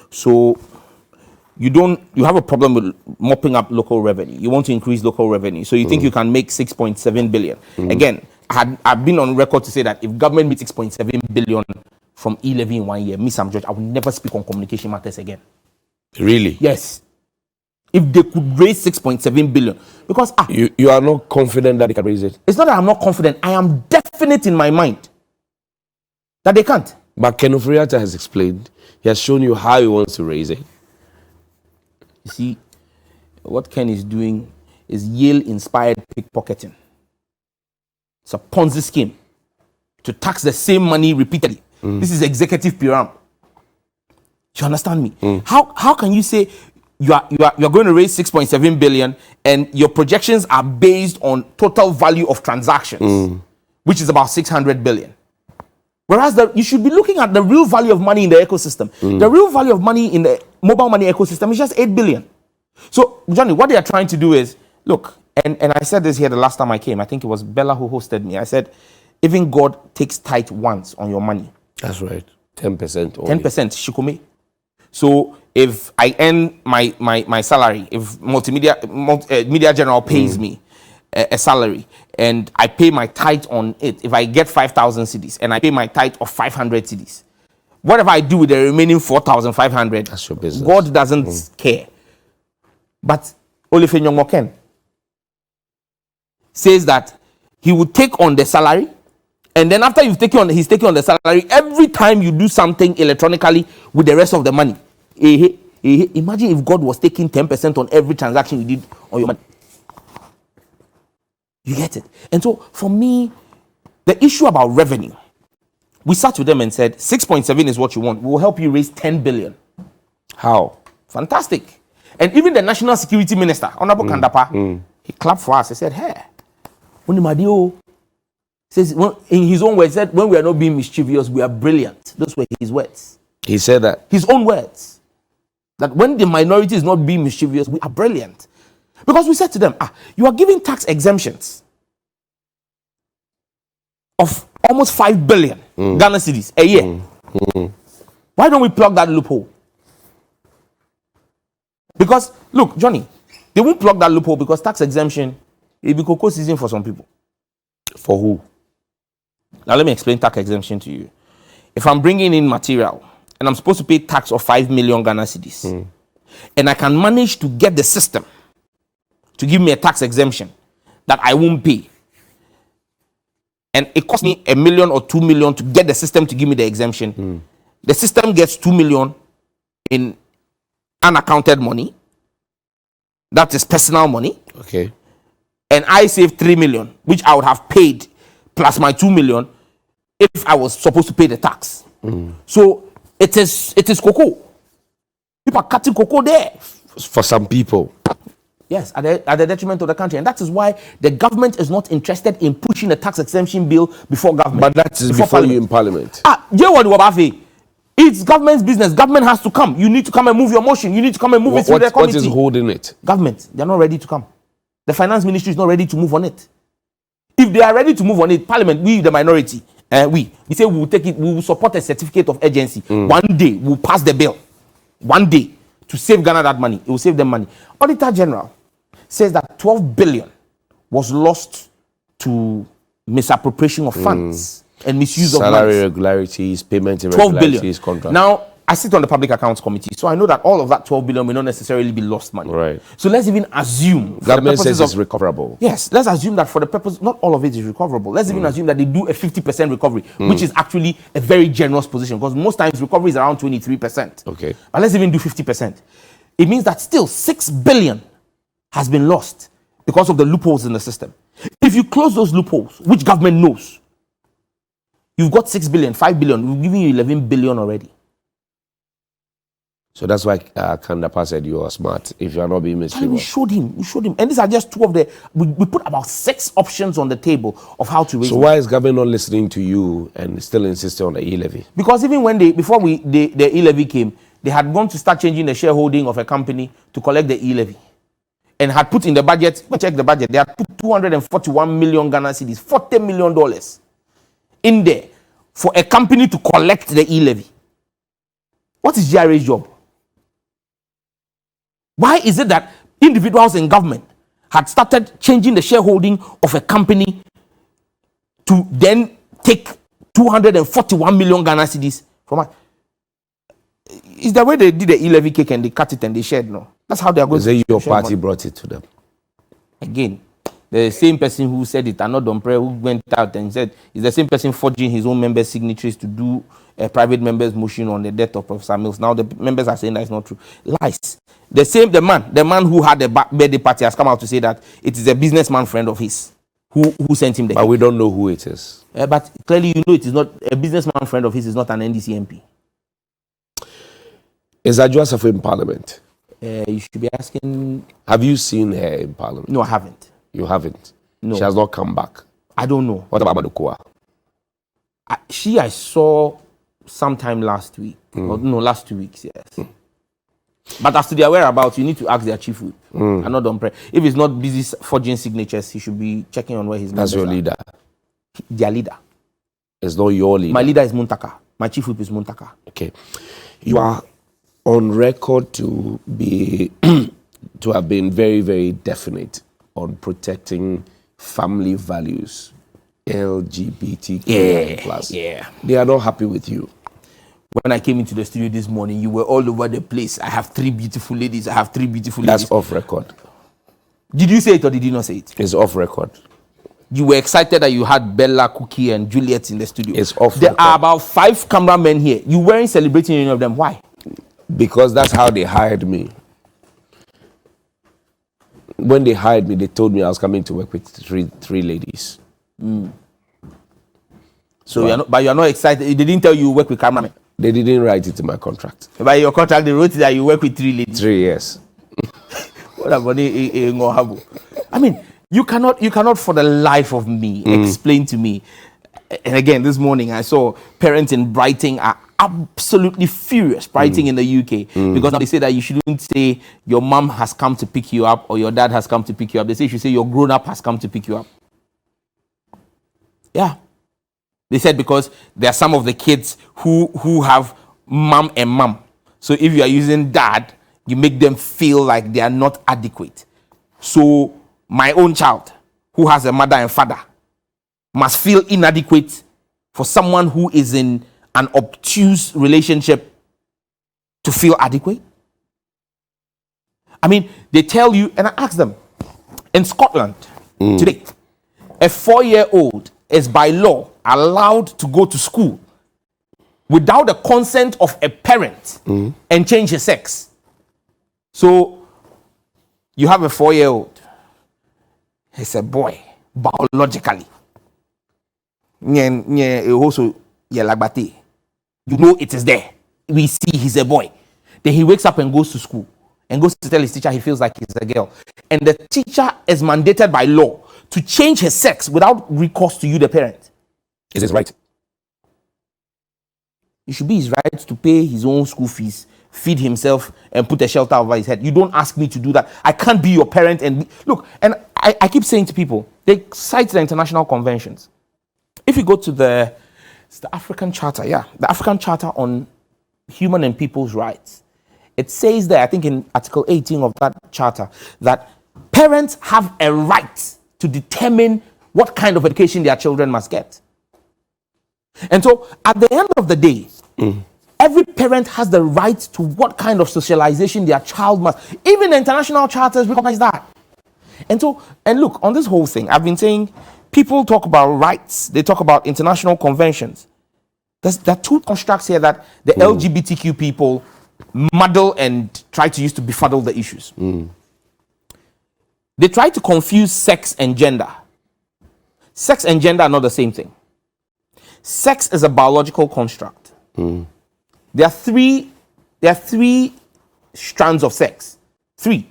So you have a problem with mopping up local revenue. You want to increase local revenue. So you think you can make 6.7 billion. Again, I've been on record to say that if government makes 6.7 billion from E-levy in 1 year, Miss Sam George, I will never speak on communication matters again. Really? Yes. If they could raise 6.7 billion. Because you are not confident that they can raise it? It's not that I'm not confident. I am definite in my mind that they can't. But Ken Ofriatta has explained. He has shown you how he wants to raise it. You see, what Ken is doing is Yale-inspired pickpocketing. It's a Ponzi scheme to tax the same money repeatedly. This is executive pyramid. You understand me? How can you say you're going to raise 6.7 billion and your projections are based on total value of transactions, which is about 600 billion? Whereas you should be looking at the real value of money in the ecosystem. The real value of money in the mobile money ecosystem is just 8 billion. So, Johnny, what they are trying to do is, look, and I said this here the last time I came. I think it was Bella who hosted me. I said, even God takes tithe once on your money. That's right. 10% only. 10%, shikume. So if I earn my salary, if Media General pays me a salary and I pay my tithe on it, if I get 5,000 cedis and I pay my tithe of 500 cedis, whatever I do with the remaining 4,500, that's your business. God doesn't care. But Olufenyo Moken says that he would take on the salary, and then after he's taking on the salary, every time you do something electronically with the rest of the money, imagine if God was taking 10% on every transaction you did on your money. You get it? And so for me, the issue about revenue, we sat with them and said 6.7 is what you want. We will help you raise 10 billion. How? Fantastic. And even the National Security Minister, Honorable Kandapa, he clapped for us. He said, hey, says, in his own words, said, when we are not being mischievous, we are brilliant. Those were his words. He said that? His own words. That when the minority is not being mischievous, we are brilliant. Because we said to them, you are giving tax exemptions of almost 5 billion Ghana cedis a year. Why don't we plug that loophole? Because, look, Johnny, they won't plug that loophole because tax exemption will be cocoa season for some people. For who? Now, let me explain tax exemption to you. If I'm bringing in material and I'm supposed to pay tax of 5 million Ghana cedis, and I can manage to get the system to give me a tax exemption that I won't pay, and it costs me 1 million or 2 million to get the system to give me the exemption, the system gets 2 million in unaccounted money. That is personal money. Okay. And I save 3 million, which I would have paid plus my 2 million if I was supposed to pay the tax. So it is cocoa. People are cutting cocoa there. For some people. Yes, at the detriment of the country. And that is why the government is not interested in pushing a tax exemption bill before government. But that is before you in parliament. It's government's business. Government has to come. You need to come and move your motion. You need to come and move it through the committee. What is holding it? Government. They're not ready to come. The finance ministry is not ready to move on it. If they are ready to move on it, parliament, we, the minority, we say we will take it, we will support a certificate of urgency. One day, we'll pass the bill. One day, to save Ghana that money. It will save them money. Auditor General says that 12 billion was lost to misappropriation of funds and misuse of money. Salary irregularities, payment irregularities, contract. Now, I sit on the Public Accounts Committee, so I know that all of that 12 billion may not necessarily be lost money. Right. So let's even assume... Government says it's recoverable. Yes, let's assume that for the purpose... Not all of it is recoverable. Let's even assume that they do a 50% recovery, which is actually a very generous position, because most times recovery is around 23%. Okay. But let's even do 50%. It means that still 6 billion has been lost because of the loopholes in the system. If you close those loopholes, which government knows, you've got 6 billion, 5 billion, we've given you 11 billion already. So that's why Kandapa said you are smart if you are not being mischievous. We showed him. And these are just two of the... We put about 6 options on the table of how to raise So why is government not listening to you and still insisting on the E-levy? Because even when before the E-levy came, they had gone to start changing the shareholding of a company to collect the E-levy. And had put in the budget, check the budget, they had put 241 million Ghana cedis, $40 million in there for a company to collect the E-levy. What is GRA's job? Why is it that individuals in government had started changing the shareholding of a company to then take 241 million Ghana cedis from us? Is the way they did the E-levy cake and they cut it and they shared? No. That's how they are going to say your party money. Brought it to them. Again, the same person who said it, Arnaud Dompré, who went out and said, is the same person forging his own members' signatures to do a private member's motion on the death of Professor Mills. Now the members are saying that it's not true. Lies. The man who had the birthday party has come out to say that it is a businessman friend of his who sent him the But we don't know who it is. But clearly you know it is not a businessman friend of his, is not an NDC MP. Is Adjoa in Parliament? You should be asking... Have you seen her in Parliament? No, I haven't. You haven't? No. She has not come back? I don't know. What about Madukua? I saw sometime last week. Or, no, last 2 weeks, yes. But as to their whereabouts, you need to ask their chief whip. I'm not done. If he's not busy forging signatures, he should be checking on where his members are. That's your leader? Their leader. It's not your leader? My leader is Muntaka. My chief whip is Muntaka. Okay. You are on record to be to have been very, very definite on protecting family values, LGBTQ plus. Yeah. They are not happy with you. When I came into the studio this morning, you were all over the place. I have 3 beautiful ladies. I have 3 beautiful ladies. That's off record. Did you say it or did you not say it? It's off record. You were excited that you had Bella, Cookie, and Juliet in the studio. It's off There record. are about 5 cameramen here. You weren't celebrating any of them. Why? Because that's how they hired me. When they hired me, they told me I was coming to work with three ladies. So you're not excited. They didn't tell you work with cameramen. They didn't write it in my contract. By your contract, they wrote that you work with 3 ladies. 3 years. What about I mean, you cannot for the life of me explain to me. And again, this morning I saw parents in Brighton are absolutely furious, Brighton in the UK, because now they say that you shouldn't say your mom has come to pick you up or your dad has come to pick you up. They say you should say your grown-up has come to pick you up. Yeah. They said because there are some of the kids who have mom and mom. So if you are using dad, you make them feel like they are not adequate. So my own child, who has a mother and father, must feel inadequate for someone who is in an obtuse relationship to feel adequate. I mean, they tell you, and I ask them, in Scotland today, a 4-year-old is by law allowed to go to school without the consent of a parent and change his sex. So you have a 4-year-old. He's a boy, biologically. You know it is there. We see he's a boy. Then he wakes up and goes to school and goes to tell his teacher he feels like he's a girl. And the teacher is mandated by law to change his sex without recourse to you, the parent. Is this right? It should be his right to pay his own school fees, feed himself, and put a shelter over his head. You don't ask me to do that. I can't be your parent. And look, and I keep saying to people, they cite the international conventions. If you go to the African Charter, the African Charter on Human and People's Rights, it says there, I think in Article 18 of that charter, that parents have a right to determine what kind of education their children must get. And so, at the end of the day, every parent has the right to what kind of socialization their child must. Even the international charters recognize that. And so, and look, on this whole thing, I've been saying, people talk about rights, they talk about international conventions. There are two constructs here that the LGBTQ people muddle and try to use to befuddle the issues. They try to confuse sex and gender. Sex and gender are not the same thing. Sex is a biological construct. There are three strands of sex. 3: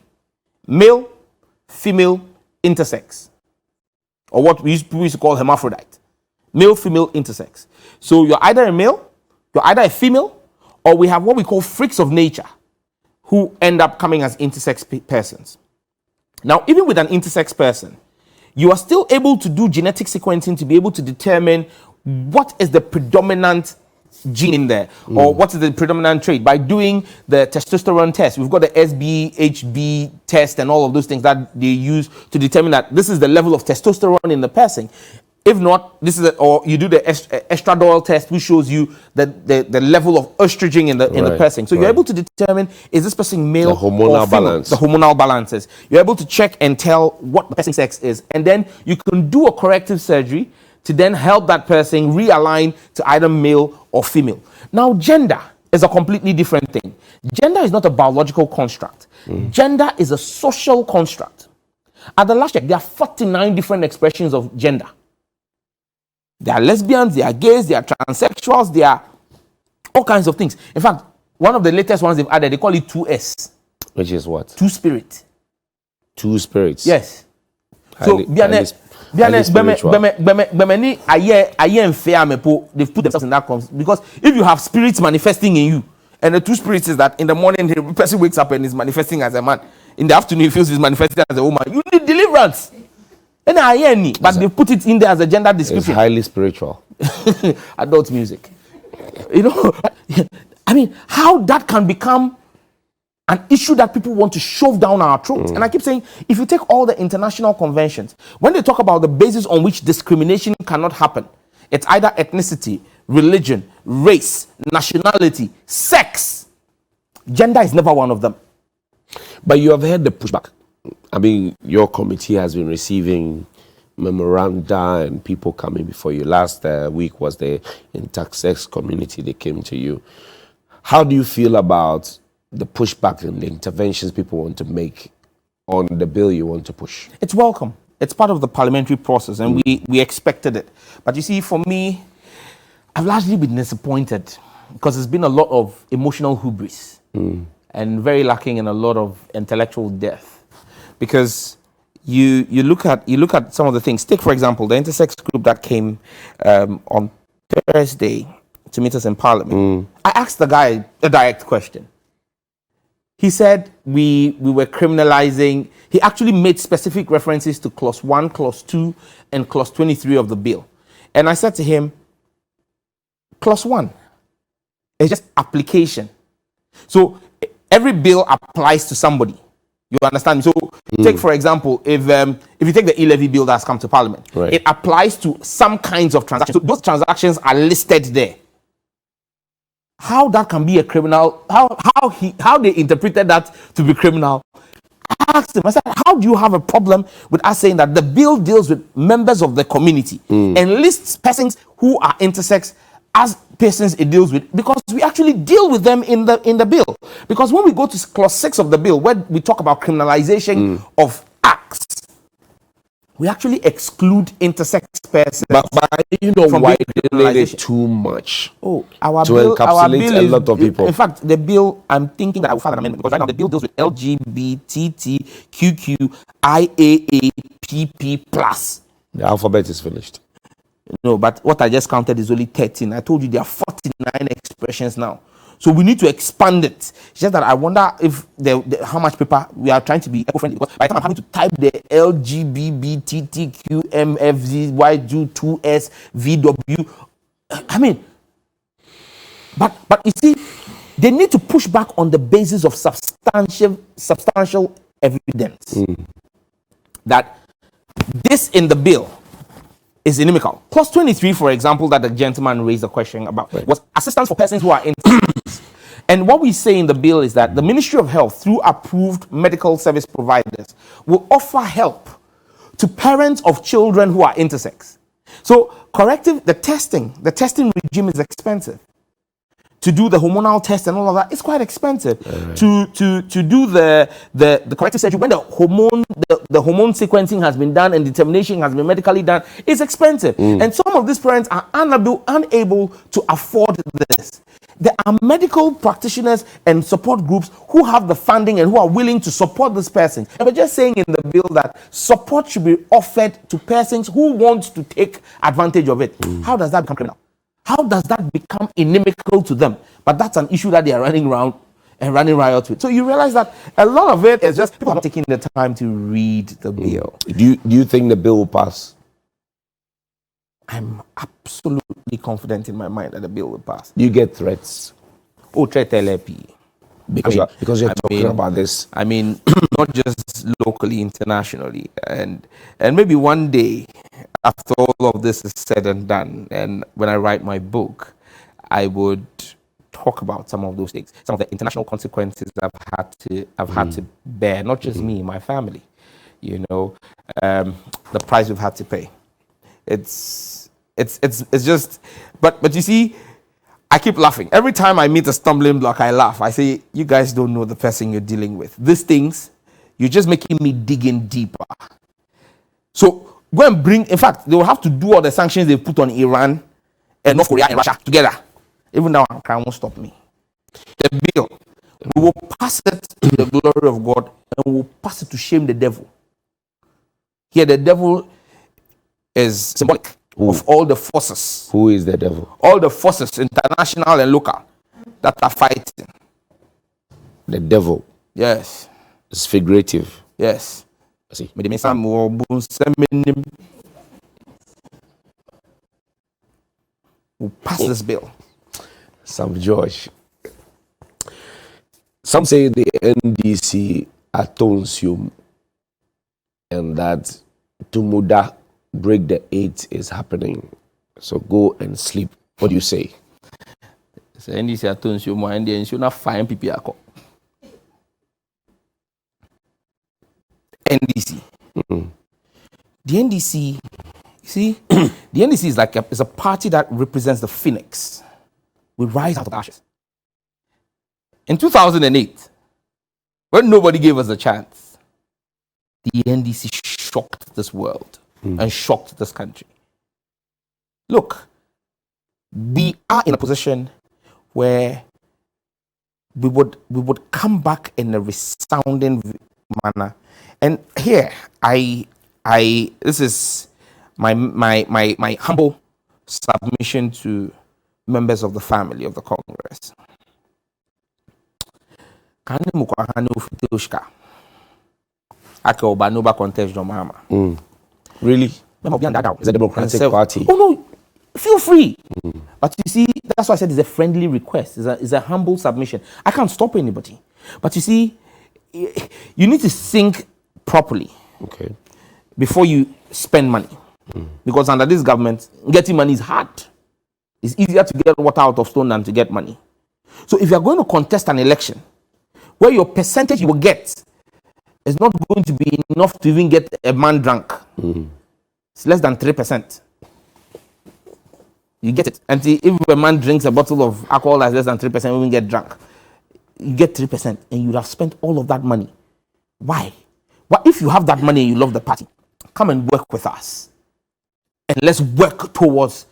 male, female, intersex, or what we used to call hermaphrodite. Male, female, intersex. So you're either a male, you're either a female, or we have what we call freaks of nature who end up coming as intersex persons. Now, even with an intersex person, you are still able to do genetic sequencing to be able to determine what is the predominant gene in there, or what is the predominant trait by doing the testosterone test. We've got the SBHB test and all of those things that they use to determine that this is the level of testosterone in the person. If not, this is or you do the estradiol test, which shows you the level of estrogen in the person. So you're able to determine, is this person male or female? The hormonal balances. You're able to check and tell what the person's sex is, and then you can do a corrective surgery to then help that person realign to either male or female. Now, gender is a completely different thing. Gender is not a biological construct. Gender is a social construct. At the last check, there are 49 different expressions of gender. There are lesbians, there are gays, there are transsexuals, there are all kinds of things. In fact, one of the latest ones they've added, they call it 2S. Which is what? Two-spirit. Two spirits. Yes. Highly, So, they've put themselves in that because if you have spirits manifesting in you, and the two spirits is that in the morning the person wakes up and is manifesting as a man, in the afternoon he feels he's manifesting as a woman, you need deliverance. But they put it in there as a gender description. It's highly spiritual. Adult music. You know, I mean, how that can become an issue that people want to shove down our throats. And I keep saying, if you take all the international conventions, when they talk about the basis on which discrimination cannot happen, it's either ethnicity, religion, race, nationality, sex. Gender is never one of them. But you have heard the pushback. I mean, your committee has been receiving memoranda and people coming before you. Last week was the intersex community, they came to you. How do you feel about the pushback and the interventions people want to make on the bill you want to push? It's welcome. It's part of the parliamentary process, and we expected it. But you see, for me, I've largely been disappointed because there's been a lot of emotional hubris and very lacking in a lot of intellectual depth. Because you look at some of the things. Take, for example, the intersex group that came on Thursday to meet us in Parliament. I asked the guy a direct question. He said we were criminalizing. He actually made specific references to clause 1, clause 2, and clause 23 of the bill. And I said to him, clause 1 is just application. So every bill applies to somebody. You understand? So take, for example, if you take the E-levy bill that's come to Parliament, it applies to some kinds of transactions. So those transactions are listed there. How that can be a criminal, how they interpreted that to be criminal, I asked him, I said, how do you have a problem with us saying that the bill deals with members of the community and lists persons who are intersex as persons it deals with? Because we actually deal with them in the bill. Because when we go to clause 6 of the bill, where we talk about criminalization of acts, we actually exclude intersex persons. But you know why they made it too much? Oh, our to bill, encapsulate a lot of people. In fact, the bill, I'm thinking that I will file an amendment because right now the bill deals with LGBTQIAAPP+. The alphabet is finished. No, but what I just counted is only 13. I told you there are 49 expressions now. So we need to expand it. It's just that I wonder if how much paper we are trying to be eco-friendly. Because by the time I'm having to type the LGBTQMFZYG2SVW, I mean, but you see, they need to push back on the basis of substantial evidence that this in the bill is inimical. Clause 23, for example, that the gentleman raised a question about was assistance for persons who are in. And what we say in the bill is that the Ministry of Health, through approved medical service providers, will offer help to parents of children who are intersex. So the testing regime is expensive. To do the hormonal test and all of that, it's quite expensive. To do the corrective surgery, when the hormone sequencing has been done and determination has been medically done, it's expensive. And some of these parents are unable to afford this. There are medical practitioners and support groups who have the funding and who are willing to support this person. And we're just saying in the bill that support should be offered to persons who want to take advantage of it. How does that become criminal? How does that become inimical to them? But that's an issue that they are running around and running riot with. So you realize that a lot of it is just people are not taking the time to read the bill. Do you think the bill will pass? I'm absolutely confident in my mind that the bill will pass. Do you get threats? Oh, threat LP. Because you're talking about this. I mean, not just locally, internationally. And maybe one day, after all of this is said and done, and when I write my book, I would talk about some of those things, some of the international consequences I've had to bear, not just me, my family. You know, the price we've had to pay. It's just, but you see, I keep laughing. Every time I meet a stumbling block, I laugh. I say, you guys don't know the person you're dealing with. These things, you're just making me dig in deeper. So go and in fact, they will have to do all the sanctions they've put on Iran and North Korea and Russia together. Even now, I won't stop me. The bill, we will pass it to the glory of God and we will pass it to shame the devil. Here, the devil is symbolic of all the forces. Who is the devil? All the forces, international and local, that are fighting. The devil. Yes. It's figurative. Yes. I see. We'll pass this bill. Sam George. Some say the NDC atones you and that Tumuda break the 8 is happening. So go and sleep. What do you say? So NDC atones you more and then you not find people. NDC. The NDC, you see, the NDC is is a party that represents the phoenix. We rise out of ashes. In 2008, when nobody gave us a chance, the NDC shocked this world and shocked this country. Look, we are in a position where we would come back in a resounding manner. And here, this is my humble submission to members of the family of the Congress. Really? It's a Democratic Party. Oh no, feel free. But you see, that's why I said it's a friendly request. It's a humble submission. I can't stop anybody. But you see, you need to think properly before you spend money. Because under this government, getting money is hard. It's easier to get water out of stone than to get money. So if you're going to contest an election where your percentage you will get is not going to be enough to even get a man drunk, it's less than 3%. You get it. And if a man drinks a bottle of alcohol that's less than 3%, you will get drunk. You get 3% and you would have spent all of that money. Why? Well, if you have that money and you love the party, come and work with us. And let's work towards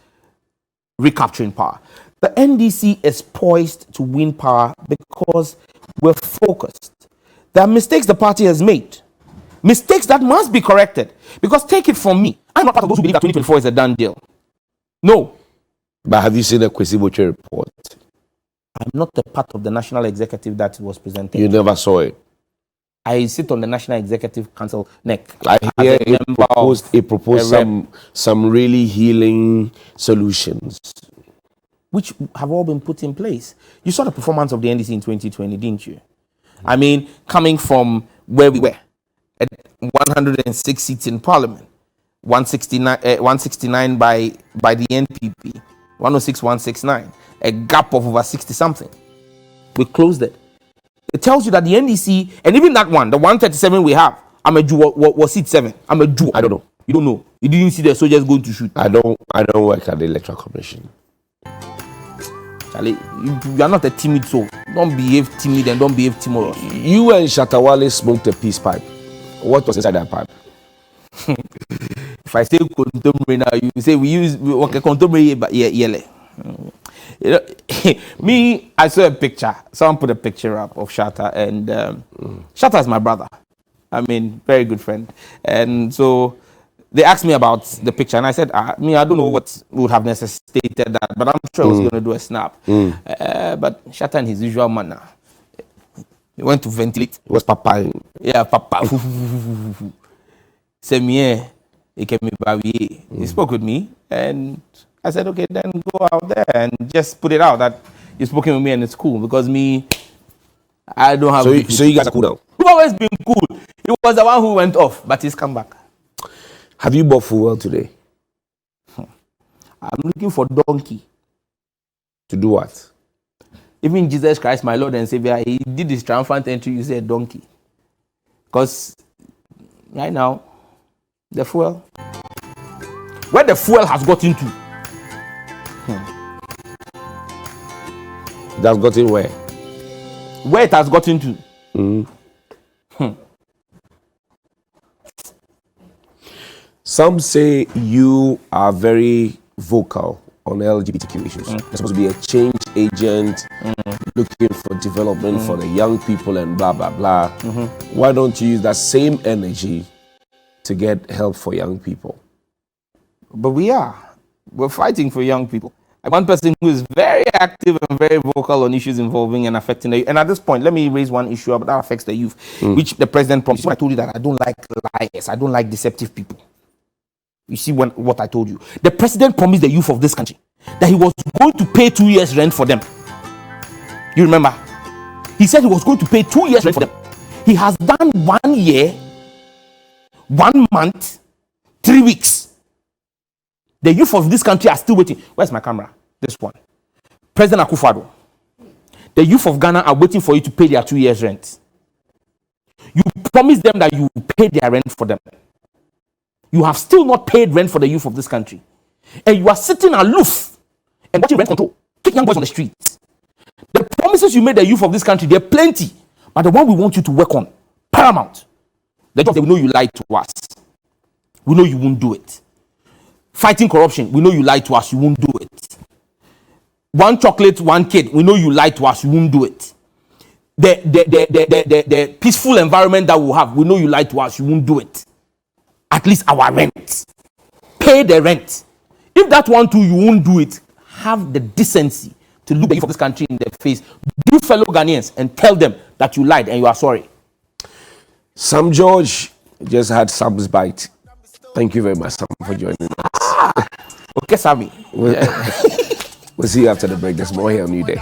recapturing power. The NDC is poised to win power because we're focused. There are mistakes the party has made. Mistakes that must be corrected. Because take it from me, I'm not part of those who believe that 2024 is a done deal. No. But have you seen the Kwesi Botwe report? I'm not a part of the national executive that was presented. You never saw it? I sit on the National Executive Council NEC. I hear it proposed some really healing solutions, which have all been put in place. You saw the performance of the NDC in 2020, didn't you? I mean, coming from where we were at 106 seats in Parliament, 169 by the NPP, 106, 169, a gap of over 60 something. We closed it. It tells you that the NDC, and even that one, the 137 we have, I'm a Jew. What was it 7? I'm a Jew. I don't know. You don't know. You didn't see the soldiers going to shoot. I don't work at the Electoral Commission. Charlie, you are not a timid soul. Don't behave timid and don't behave timorous. You and Shatawale smoked a peace pipe. What was inside that pipe? If I say contemporary now, you say we okay contemporary yele. You know, me, I saw a picture. Someone put a picture up of Shatta, and Shatta is my brother. I mean, very good friend. And so they asked me about the picture, and I said, I don't know what would have necessitated that, but I'm sure I was going to do a snap. But Shatta, in his usual manner, he went to ventilate. It was Papa. Yeah, Papa. He spoke with me, and I said, okay, then go out there and just put it out that you're spoken with me and it's cool, because me, I don't have... So you guys are cool now? We've always been cool. He was the one who went off, but he's come back. Have you bought fuel today? I'm looking for donkey. To do what? Even Jesus Christ, my Lord and Savior, he did his triumphant entry, you said donkey. Because right now, the fuel, where the fuel has got into. It has gotten where? Where it has got into. Some say you are very vocal on LGBTQ issues. You're supposed to be a change agent, looking for development for the young people and blah, blah, blah. Why don't you use that same energy to get help for young people? But we're fighting for young people. One person who is very active and very vocal on issues involving and affecting the youth. And at this point, let me raise one issue that affects the youth, which the president promised. I told you that I don't like liars. I don't like deceptive people. You see what I told you. The president promised the youth of this country that he was going to pay 2 years rent for them. You remember? He said he was going to pay 2 years rent for them. He has done 1 year, 1 month, 3 weeks. The youth of this country are still waiting. Where's my camera? This one. President Akufo-Addo. The youth of Ghana are waiting for you to pay their 2 years rent. You promised them that you will pay their rent for them. You have still not paid rent for the youth of this country. And you are sitting aloof and watching rent control. Kick young boys on the streets. The promises you made the youth of this country, they're plenty. But the one we want you to work on, paramount. The job that we know you lied to us. We know you won't do it. Fighting corruption, we know you lied to us, you won't do it. 1 chocolate, 1 kid, we know you lied to us, you won't do it. The peaceful environment that we have, we know you lied to us, you won't do it. At least our rent. Pay the rent. If that one too, you won't do it, have the decency to look the youth of this country in the face, do fellow Ghanaians, and tell them that you lied and you are sorry. Sam George just had Sam's bite. Thank you very much, Sam, for joining us. Okay, Sammy. We'll see you after the break. There's more here on New Day.